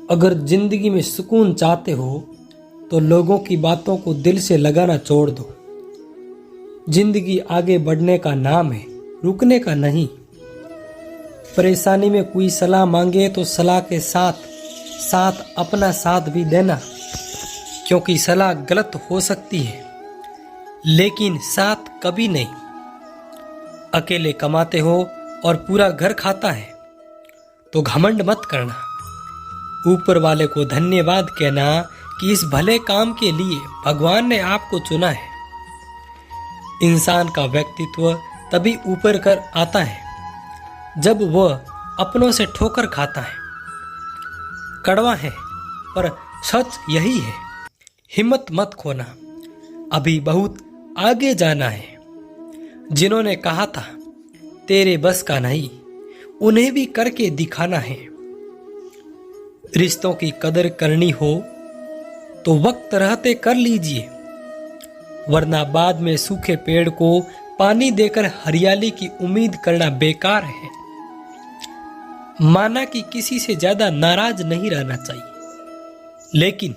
अगर जिंदगी में सुकून चाहते हो तो लोगों की बातों को दिल से लगाना छोड़ दो। जिंदगी आगे बढ़ने का नाम है, रुकने का नहीं। परेशानी में कोई सलाह मांगे तो सलाह के साथ साथ अपना साथ भी देना, क्योंकि सलाह गलत हो सकती है लेकिन साथ कभी नहीं। अकेले कमाते हो और पूरा घर खाता है तो घमंड मत करना। ऊपर वाले को धन्यवाद कहना कि इस भले काम के लिए भगवान ने आपको चुना है। इंसान का व्यक्तित्व तभी ऊपर कर आता है जब वह अपनों से ठोकर खाता है। कड़वा है पर सच यही है, हिम्मत मत खोना, अभी बहुत आगे जाना है। जिन्होंने कहा था तेरे बस का नहीं, उन्हें भी करके दिखाना है। रिश्तों की कदर करनी हो तो वक्त रहते कर लीजिए, वरना बाद में सूखे पेड़ को पानी देकर हरियाली की उम्मीद करना बेकार है। माना कि किसी से ज्यादा नाराज नहीं रहना चाहिए, लेकिन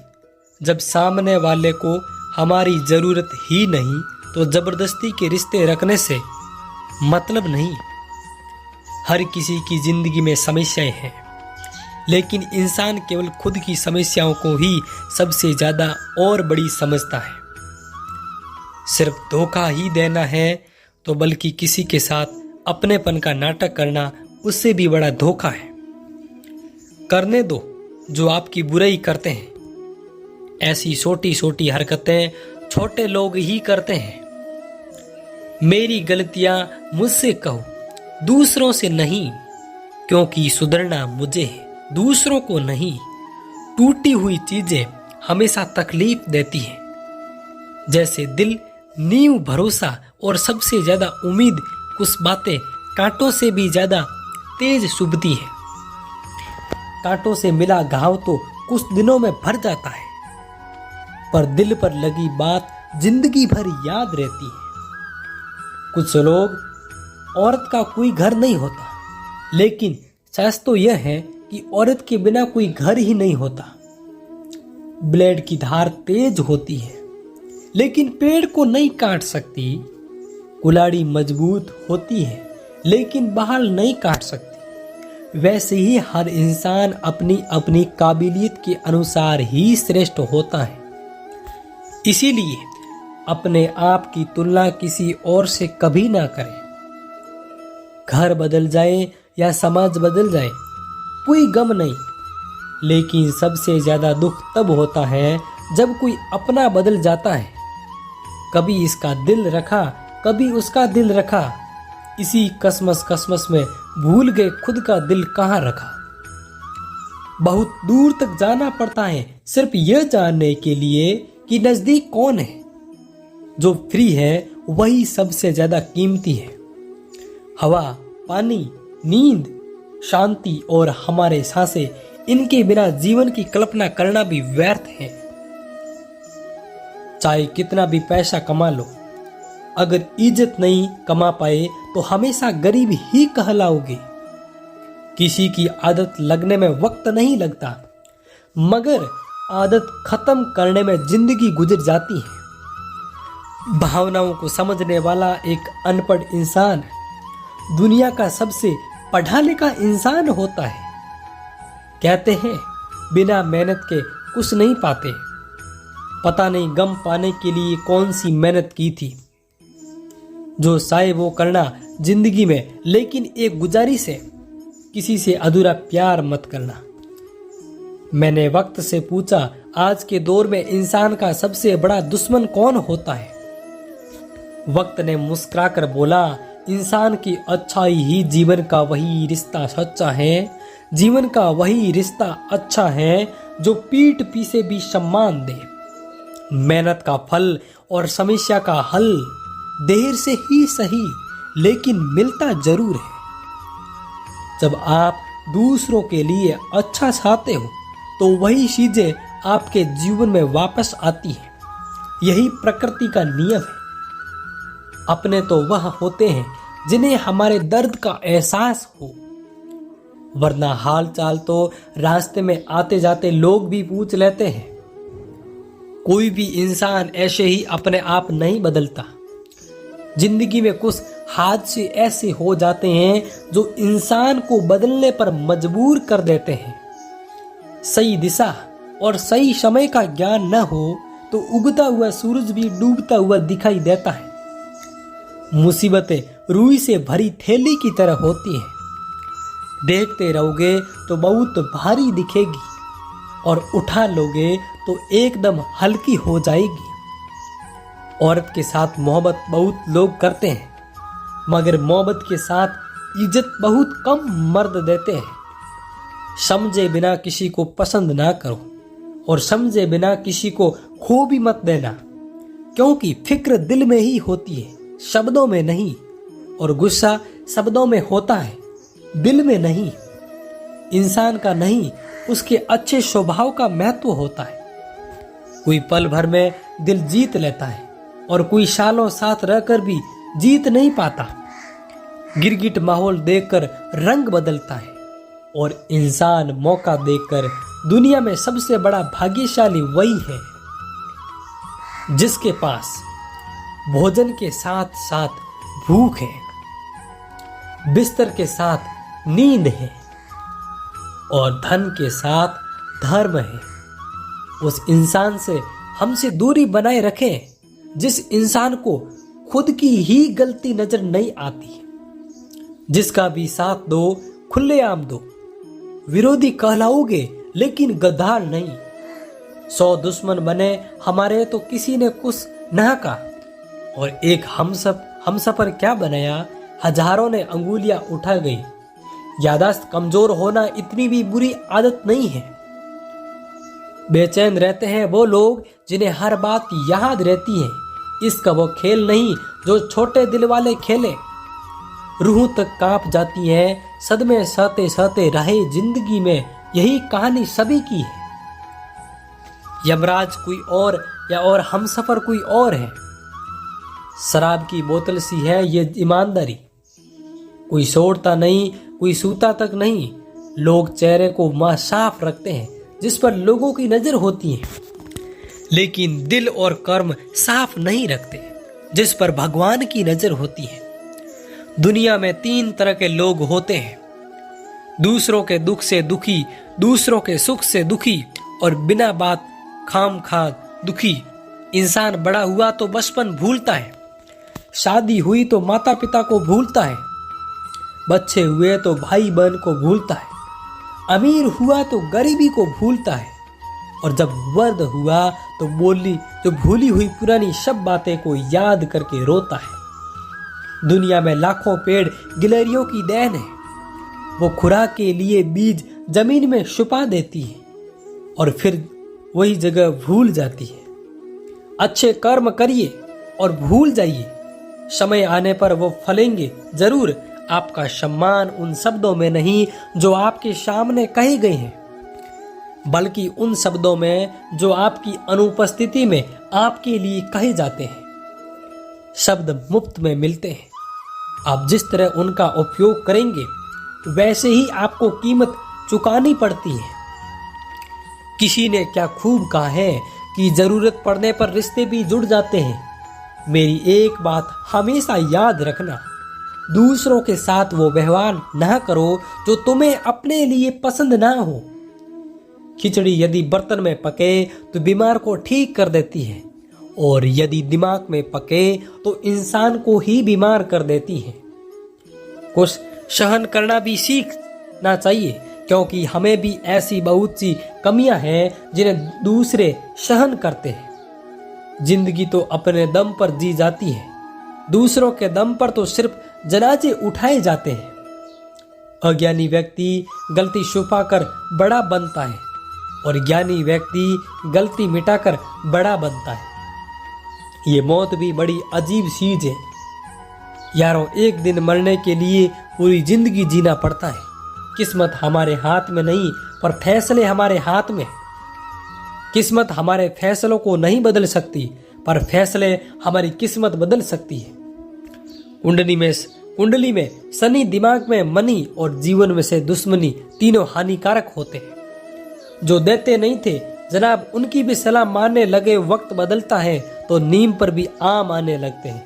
जब सामने वाले को हमारी जरूरत ही नहीं तो जबरदस्ती के रिश्ते रखने से मतलब नहीं। हर किसी की जिंदगी में समस्याएं हैं, लेकिन इंसान केवल खुद की समस्याओं को ही सबसे ज्यादा और बड़ी समझता है। सिर्फ धोखा ही देना है तो बल्कि किसी के साथ अपनेपन का नाटक करना उससे भी बड़ा धोखा है। करने दो जो आपकी बुराई करते हैं। ऐसी छोटी छोटी हरकतें छोटे लोग ही करते हैं। मेरी गलतियां मुझसे कहो, दूसरों से नहीं, क्योंकि सुधरना मुझे है, दूसरों को नहीं। टूटी हुई चीजें हमेशा तकलीफ देती हैं, जैसे दिल, नींव, भरोसा और सबसे ज्यादा उम्मीद। कुछ बातें कांटों से भी ज्यादा तेज चुभती है। कांटों से मिला घाव तो कुछ दिनों में भर जाता है, पर दिल पर लगी बात जिंदगी भर याद रहती है। कुछ लोग, औरत का कोई घर नहीं होता, लेकिन सच तो यह है कि औरत के बिना कोई घर ही नहीं होता। ब्लेड की धार तेज होती है, लेकिन पेड़ को नहीं काट सकती। कुल्हाड़ी मजबूत होती है, लेकिन बहाल नहीं काट सकती। वैसे ही हर इंसान अपनी अपनी काबिलियत के अनुसार ही श्रेष्ठ होता है। इसीलिए अपने आप की तुलना किसी और से कभी ना करें। घर बदल जाए या समाज बदल जाए, कोई गम नहीं, लेकिन सबसे ज्यादा दुख तब होता है जब कोई अपना बदल जाता है। कभी इसका दिल रखा, कभी उसका दिल रखा, इसी कसमस में भूल गए खुद का दिल कहाँ रखा। बहुत दूर तक जाना पड़ता है सिर्फ यह जानने के लिए कि नजदीक कौन है। जो फ्री है वही सबसे ज्यादा कीमती है। हवा, पानी, नींद, शांति और हमारे सांसें, इनके बिना जीवन की कल्पना करना भी व्यर्थ है। चाहे कितना भी पैसा कमा लो, अगर इज्जत नहीं कमा पाए तो हमेशा गरीब ही कहलाओगे। किसी की आदत लगने में वक्त नहीं लगता, मगर आदत खत्म करने में जिंदगी गुजर जाती है। भावनाओं को समझने वाला एक अनपढ़ इंसान दुनिया का सबसे पढ़ा लिखा इंसान होता है। कहते हैं बिना मेहनत के कुछ नहीं पाते। पता नहीं गम पाने के लिए कौन सी मेहनत की थी। जो चाहे वो करना जिंदगी में, लेकिन एक गुजारिश है, किसी से अधूरा प्यार मत करना। मैंने वक्त से पूछा, आज के दौर में इंसान का सबसे बड़ा दुश्मन कौन होता है? वक्त ने मुस्कुराकर बोला, इंसान की अच्छाई ही जीवन का वही रिश्ता सच्चा है। जीवन का वही रिश्ता अच्छा है जो पीठ पीछे भी सम्मान दे। मेहनत का फल और समस्या का हल देर से ही सही, लेकिन मिलता जरूर है। जब आप दूसरों के लिए अच्छा चाहते हो तो वही चीजें आपके जीवन में वापस आती हैं। यही प्रकृति का नियम है। अपने तो वह होते हैं जिन्हें हमारे दर्द का एहसास हो। वरना हाल चाल तो रास्ते में आते जाते लोग भी पूछ लेते हैं। कोई भी इंसान ऐसे ही अपने आप नहीं बदलता। जिंदगी में कुछ हादसे ऐसे हो जाते हैं जो इंसान को बदलने पर मजबूर कर देते हैं। सही दिशा और सही समय का ज्ञान न हो तो उगता हुआ सूरज भी डूबता हुआ दिखाई देता है। मुसीबतें रुई से भरी थैली की तरह होती हैं। देखते रहोगे तो बहुत भारी दिखेगी और उठा लोगे तो एकदम हल्की हो जाएगी। औरत के साथ मोहब्बत बहुत लोग करते हैं, मगर मोहब्बत के साथ इज्जत बहुत कम मर्द देते हैं। समझे बिना किसी को पसंद ना करो और समझे बिना किसी को खो भी मत देना, क्योंकि फिक्र दिल में ही होती है, शब्दों में नहीं। और गुस्सा शब्दों में होता है, दिल में नहीं। इंसान का नहीं, उसके अच्छे स्वभाव का महत्व होता है। कोई पल भर में दिल जीत लेता है और कोई सालों साथ रहकर भी जीत नहीं पाता। गिरगिट माहौल देखकर रंग बदलता है और इंसान मौका देखकर दुनिया में सबसे बड़ा भाग्यशाली वही है जिसके पास भोजन के साथ साथ भूख है, बिस्तर के साथ नींद है और धन के साथ धर्म है। उस इंसान से हमसे दूरी बनाए रखें जिस इंसान को खुद की ही गलती नजर नहीं आती। जिसका भी साथ दो खुलेआम दो, विरोधी कहलाओगे लेकिन गद्दार नहीं। 100 दुश्मन बने हमारे तो किसी ने कुछ ना कहा, और एक हमसफर क्या बनाया, हजारों ने अंगुलियां उठा गई। यादाश्त कमजोर होना इतनी भी बुरी आदत नहीं है। बेचैन रहते हैं वो लोग जिन्हें हर बात याद रहती है। इसका वो खेल नहीं जो छोटे दिल वाले खेले। रूह तक कांप जाती है, सदमे सहते सहते रहे जिंदगी में, यही कहानी सभी की है। यमराज कोई और या और हमसफर कोई और है। शराब की बोतल सी है ये ईमानदारी। कोई सोड़ता नहीं, कोई सूता तक नहीं। लोग चेहरे को साफ रखते हैं जिस पर लोगों की नजर होती है, लेकिन दिल और कर्म साफ नहीं रखते जिस पर भगवान की नजर होती है। दुनिया में 3 तरह के लोग होते हैं, दूसरों के दुख से दुखी, दूसरों के सुख से दुखी और बिना बात खामखा दुखी। इंसान बड़ा हुआ तो बचपन भूलता है, शादी हुई तो माता पिता को भूलता है, बच्चे हुए तो भाई बहन को भूलता है, अमीर हुआ तो गरीबी को भूलता है, और जब वर्द हुआ तो भूली हुई पुरानी सब बातें को याद करके रोता है। दुनिया में लाखों पेड़ गिलहरियों की देन है। वो खुराक के लिए बीज जमीन में छुपा देती है और फिर वही जगह भूल जाती है। अच्छे कर्म करिए और भूल जाइए, समय आने पर वो फलेंगे जरूर। आपका सम्मान उन शब्दों में नहीं जो आपके सामने कहे गए हैं, बल्कि उन शब्दों में जो आपकी अनुपस्थिति में आपके लिए कहे जाते हैं। शब्द मुफ्त में मिलते हैं, आप जिस तरह उनका उपयोग करेंगे वैसे ही आपको कीमत चुकानी पड़ती है। किसी ने क्या खूब कहा है कि जरूरत पड़ने पर रिश्ते भी जुड़ जाते हैं। मेरी एक बात हमेशा याद रखना, दूसरों के साथ वो व्यवहार ना करो जो तुम्हें अपने लिए पसंद ना हो। खिचड़ी यदि बर्तन में पके तो बीमार को ठीक कर देती है, और यदि दिमाग में पके तो इंसान को ही बीमार कर देती है। कुछ सहन करना भी सीखना चाहिए, क्योंकि हमें भी ऐसी बहुत सी कमियां हैं जिन्हें दूसरे सहन करते हैं। जिंदगी तो अपने दम पर जी जाती है, दूसरों के दम पर तो सिर्फ जनाजे उठाए जाते हैं। अज्ञानी व्यक्ति गलती छुपाकर बड़ा बनता है और ज्ञानी व्यक्ति गलती मिटाकर बड़ा बनता है। ये मौत भी बड़ी अजीब चीज है यारों। एक दिन मरने के लिए पूरी जिंदगी जीना पड़ता है। किस्मत हमारे हाथ में नहीं, पर फैसले हमारे हाथ में। किस्मत हमारे फैसलों को नहीं बदल सकती, पर फैसले हमारी किस्मत बदल सकती है। कुंडली में कुंडली में शनि, दिमाग में मनी और जीवन में से दुश्मनी तीनों हानिकारक होते हैं। जो देते नहीं थे जनाब, उनकी भी सलाह मानने लगे। वक्त बदलता है तो नीम पर भी आम आने लगते हैं।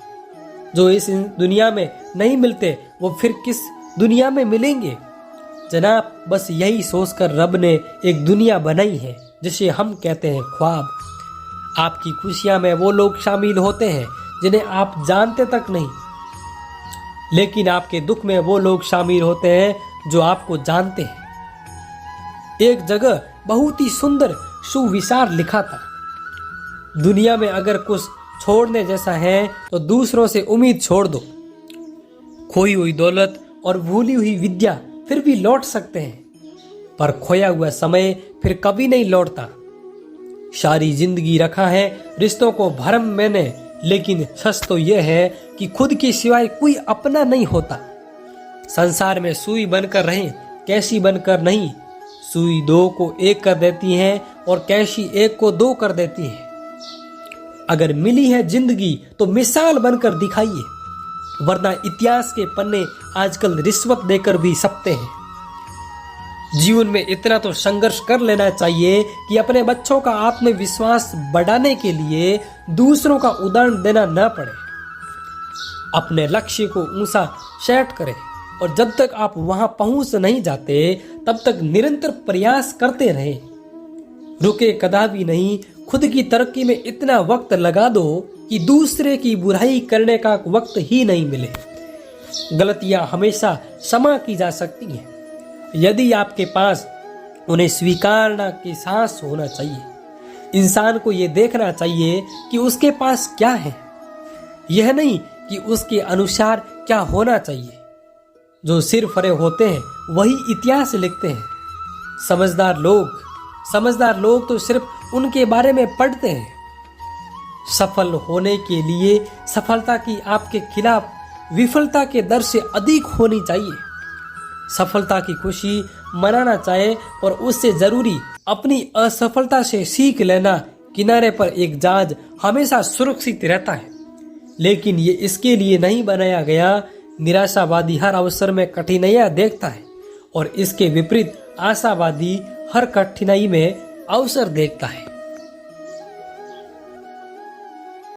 जो इस दुनिया में नहीं मिलते वो फिर किस दुनिया में मिलेंगे जनाब। बस यही सोचकर रब ने एक दुनिया बनाई है जिसे हम कहते हैं ख्वाब। आपकी खुशियां में वो लोग शामिल होते हैं जिन्हें आप जानते तक नहीं, लेकिन आपके दुख में वो लोग शामिल होते हैं जो आपको जानते हैं। एक जगह बहुत ही सुंदर सुविचार लिखा था, दुनिया में अगर कुछ छोड़ने जैसा है तो दूसरों से उम्मीद छोड़ दो। खोई हुई दौलत और भूली हुई विद्या फिर भी लौट सकते हैं, पर खोया हुआ समय फिर कभी नहीं लौटता। सारी जिंदगी रखा है रिश्तों को भरम मैंने, लेकिन सच तो यह है कि खुद के सिवाय कोई अपना नहीं होता। संसार में सुई बनकर रहें, कैसी बनकर नहीं। सुई दो को एक कर देती है और कैसी एक को दो कर देती है। अगर मिली है जिंदगी तो मिसाल बनकर दिखाइए, वरना इतिहास के पन्ने आजकल रिश्वत देकर भी छपते हैं। जीवन में इतना तो संघर्ष कर लेना चाहिए कि अपने बच्चों का आत्मविश्वास बढ़ाने के लिए दूसरों का उदाहरण देना न पड़े। अपने लक्ष्य को ऊंचा सेट करें और जब तक आप वहां पहुंच नहीं जाते तब तक निरंतर प्रयास करते रहें। रुके कदापि नहीं। खुद की तरक्की में इतना वक्त लगा दो कि दूसरे की बुराई करने का वक्त ही नहीं मिले। गलतियां हमेशा क्षमा की जा सकती हैं यदि आपके पास उन्हें स्वीकारना के साहस होना चाहिए। इंसान को यह देखना चाहिए कि उसके पास क्या है, यह नहीं कि उसके अनुसार क्या होना चाहिए। जो सिर फरे होते हैं वही इतिहास लिखते हैं। समझदार लोग तो सिर्फ उनके बारे में पढ़ते हैं। सफल होने के लिए सफलता की आपके खिलाफ विफलता के दर से अधिक होनी चाहिए। सफलता की खुशी मनाना चाहे और उससे जरूरी अपनी असफलता से सीख लेना। किनारे पर एक जहाज हमेशा सुरक्षित रहता है, लेकिन ये इसके लिए नहीं बनाया गया। निराशावादी हर अवसर में कठिनाइयां देखता है और इसके विपरीत आशावादी हर कठिनाई में अवसर देखता है।